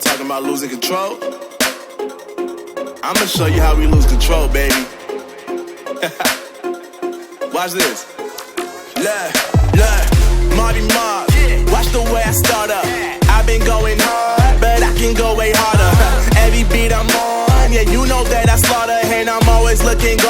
talking about losing control? I'ma show you how we lose control, baby. Watch this. Look, Marty Mark. Watch the way I start up. I've been going hard, but I can go way harder. Every beat I'm on, yeah, you know that I slaughter, and I'm always looking good.